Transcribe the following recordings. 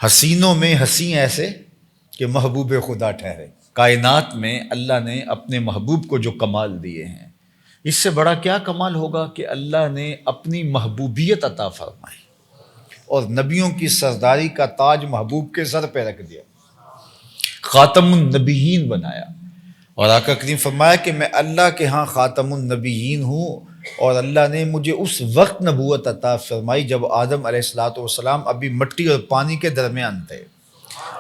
حسینوں میں حسین ایسے کہ محبوب خدا ٹھہرے۔ کائنات میں اللہ نے اپنے محبوب کو جو کمال دیے ہیں، اس سے بڑا کیا کمال ہوگا کہ اللہ نے اپنی محبوبیت عطا فرمائی اور نبیوں کی سرداری کا تاج محبوب کے سر پہ رکھ دیا، خاتم النبیین بنایا۔ اور آقا کریم فرمایا کہ میں اللہ کے ہاں خاتم النبیین ہوں، اور اللہ نے مجھے اس وقت نبوت عطا فرمائی جب آدم علیہ الصلوۃ والسلام ابھی مٹی اور پانی کے درمیان تھے،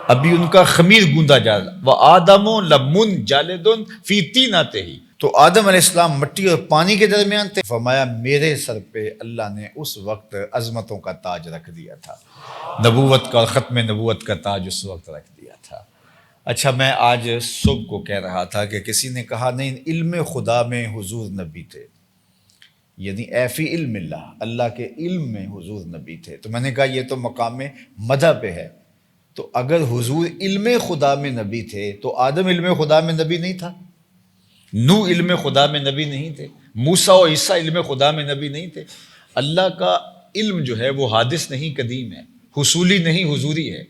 ابھی ان کا خمیر گوندا جا رہا۔ وَآدَمُ لَمُنْجَلِدٌ فِي طِينَتِهِ، تو آدم علیہ السلام مٹی اور پانی کے درمیان تھے۔ فرمایا میرے سر پہ اللہ نے اس وقت عظمتوں کا تاج رکھ دیا تھا، نبوت کا اور ختم نبوت کا تاج اس وقت رکھ دیا تھا۔ اچھا، میں آج صبح کو کہہ رہا تھا کہ کسی نے کہا نہیں، علم خدا میں حضور نبی تھے، یعنی فی علم اللہ، اللہ کے علم میں حضور نبی تھے۔ تو میں نے کہا یہ تو مقام مدح پہ ہے، تو اگر حضور علم خدا میں نبی تھے تو آدم علم خدا میں نبی نہیں تھا، نوح علم خدا میں نبی نہیں تھے، موسیٰ و عیسیٰ علم خدا میں نبی نہیں تھے۔ اللہ کا علم جو ہے وہ حادث نہیں، قدیم ہے، حصولی نہیں، حضوری ہے۔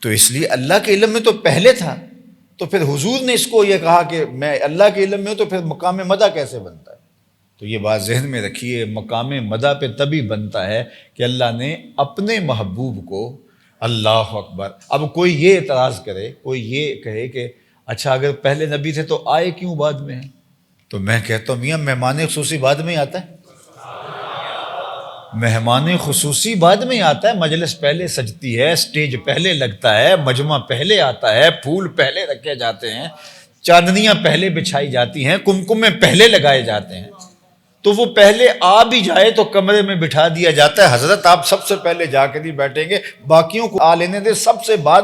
تو اس لیے اللہ کے علم میں تو پہلے تھا، تو پھر حضور نے اس کو یہ کہا کہ میں اللہ کے علم میں ہوں، تو پھر مقام مدح کیسے بنتا ہے؟ تو یہ بات ذہن میں رکھیے، مقام مدح پہ تبھی بنتا ہے کہ اللہ نے اپنے محبوب کو، اللہ اکبر۔ اب کوئی یہ اعتراض کرے، کوئی یہ کہے کہ اچھا اگر پہلے نبی تھے تو آئے کیوں بعد میں ہیں؟ تو میں کہتا ہوں میاں مہمان خصوصی بعد میں ہی آتا ہے، مہمان خصوصی بعد میں ہی آتا ہے۔ مجلس پہلے سجتی ہے، سٹیج پہلے لگتا ہے، مجمع پہلے آتا ہے، پھول پہلے رکھے جاتے ہیں، چاندنیاں پہلے بچھائی جاتی ہیں، کمکمے پہلے لگائے جاتے ہیں۔ تو وہ پہلے آ بھی جائے تو کمرے میں بٹھا دیا جاتا ہے، حضرت آپ سب سے پہلے جا کے نہیں بیٹھیں گے، باقیوں کو آ لینے دے، سب سے بعد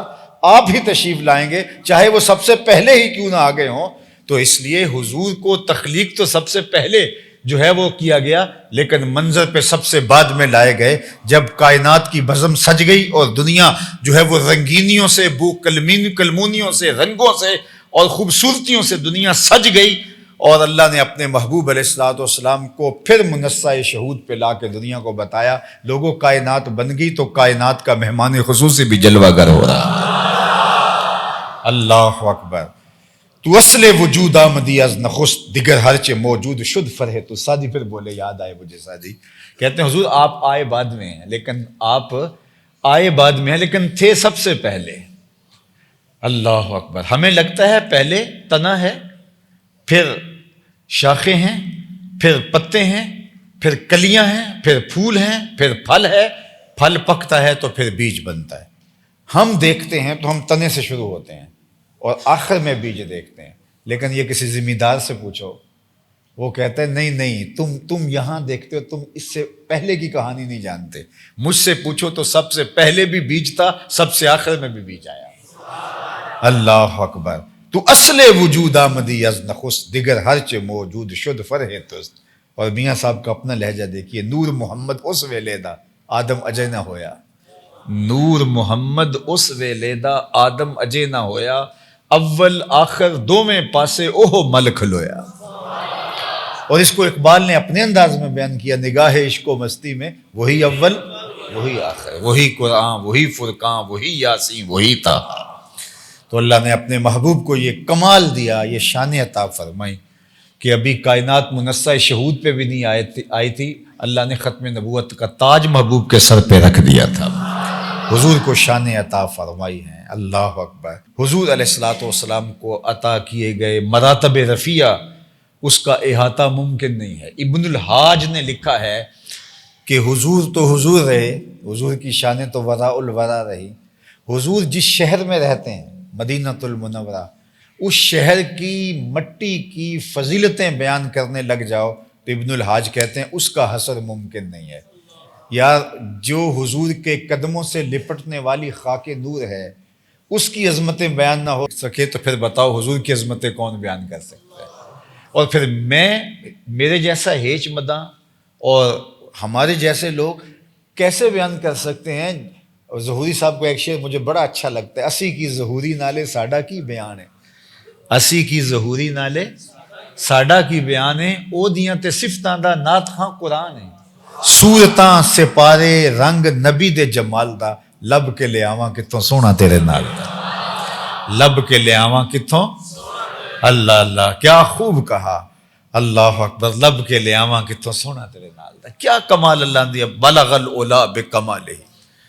آپ ہی تشریف لائیں گے، چاہے وہ سب سے پہلے ہی کیوں نہ آ گئے ہوں۔ تو اس لیے حضور کو تخلیق تو سب سے پہلے جو ہے وہ کیا گیا، لیکن منظر پہ سب سے بعد میں لائے گئے، جب کائنات کی بزم سج گئی اور دنیا جو ہے وہ رنگینیوں سے، بو کلمونیوں سے، رنگوں سے اور خوبصورتیوں سے دنیا سج گئی، اور اللہ نے اپنے محبوب علیہ الصلوۃ والسلام کو پھر منصہ شہود پہ لا کے دنیا کو بتایا، لوگوں کائنات بن گئی تو کائنات کا مہمان خصوصی بھی جلوہ گر ہو رہا۔ اللہ اکبر۔ تو اصل وجود آمدی از نخست، دیگر ہرچے موجود شد فرح تو۔ سادی پھر بولے، یاد آئے مجھے سادی، کہتے ہیں حضور آپ آئے بعد میں ہیں، لیکن آپ آئے بعد میں ہیں لیکن تھے سب سے پہلے۔ اللہ اکبر۔ ہمیں لگتا ہے پہلے تنا ہے، پھر شاخیں ہیں، پھر پتے ہیں، پھر کلیاں ہیں، پھر پھول ہیں، پھر پھل ہے، پھل پکتا ہے تو پھر بیج بنتا ہے۔ ہم دیکھتے ہیں تو ہم تنے سے شروع ہوتے ہیں اور آخر میں بیج دیکھتے ہیں، لیکن یہ کسی ذمہ دار سے پوچھو، وہ کہتا ہے نہیں تم یہاں دیکھتے ہو، تم اس سے پہلے کی کہانی نہیں جانتے۔ مجھ سے پوچھو تو سب سے پہلے بھی بیج تھا، سب سے آخر میں بھی بیج آیا۔ اللہ اکبر۔ تو اصل وجود آمدی از نخست، دیگر ہرچ موجود شد فرح توست۔ اور میاں صاحب کا اپنا لہجہ دیکھیے، نور محمد اس ویلیدہ آدم اجے نہ ہویا، نور محمد اس ویلیدہ آدم اجے نہ ہویا، اول آخر دوویں پاسے اوہ مل کھلویا۔ اور اس کو اقبال نے اپنے انداز میں بیان کیا، نگاہ عشق و مستی میں وہی اول وہی آخر، وہی قرآن، وہی فرقان، وہی یاسین، وہی طٰہٰ۔ تو اللہ نے اپنے محبوب کو یہ کمال دیا، یہ شان عطا فرمائی کہ ابھی کائنات منصہ شہود پہ بھی نہیں آئی تھی، اللہ نے ختم نبوت کا تاج محبوب کے سر پہ رکھ دیا تھا، حضور کو شان عطا فرمائی ہیں۔ اللہ اکبر۔ حضور علیہ الصلوۃ والسلام کو عطا کیے گئے مراتب رفیع، اس کا احاطہ ممکن نہیں ہے۔ ابن الحاج نے لکھا ہے کہ حضور تو حضور رہے، حضور کی شانیں تو وراء الورا رہی۔ حضور جس شہر میں رہتے ہیں، مدینہ المنورہ، اس شہر کی مٹی کی فضیلتیں بیان کرنے لگ جاؤ تو ابن الحاج کہتے ہیں اس کا حصر ممکن نہیں ہے۔ یار جو حضور کے قدموں سے لپٹنے والی خاک نور ہے، اس کی عظمتیں بیان نہ ہو سکے تو پھر بتاؤ حضور کی عظمتیں کون بیان کر سکتا ہے؟ اور پھر میرے جیسا ہیچ مداں اور ہمارے جیسے لوگ کیسے بیان کر سکتے ہیں؟ ظہوری صاحب کو ایک شعر مجھے بڑا اچھا لگتا ہے، اسی کی ظہوری نالے ساڈا کی بیان ہے، اسی کی ظہوری نالے ساڈا کی بیان ہے، او دیاں تے صفتاں دا نات خاں قرآن ہے، صورتاں سپارے رنگ نبی دے جمال دا، لب کے لے آواں کتوں سونا تیرے نال دا، لب کے لے آواں کتوں، اللہ اللہ کیا خوب کہا، اللہ اکبر، لب کے لے آواں کتوں سونا تیرے نال دا، کیا کمال اللہ دی، بلغ العلا بکمالہ،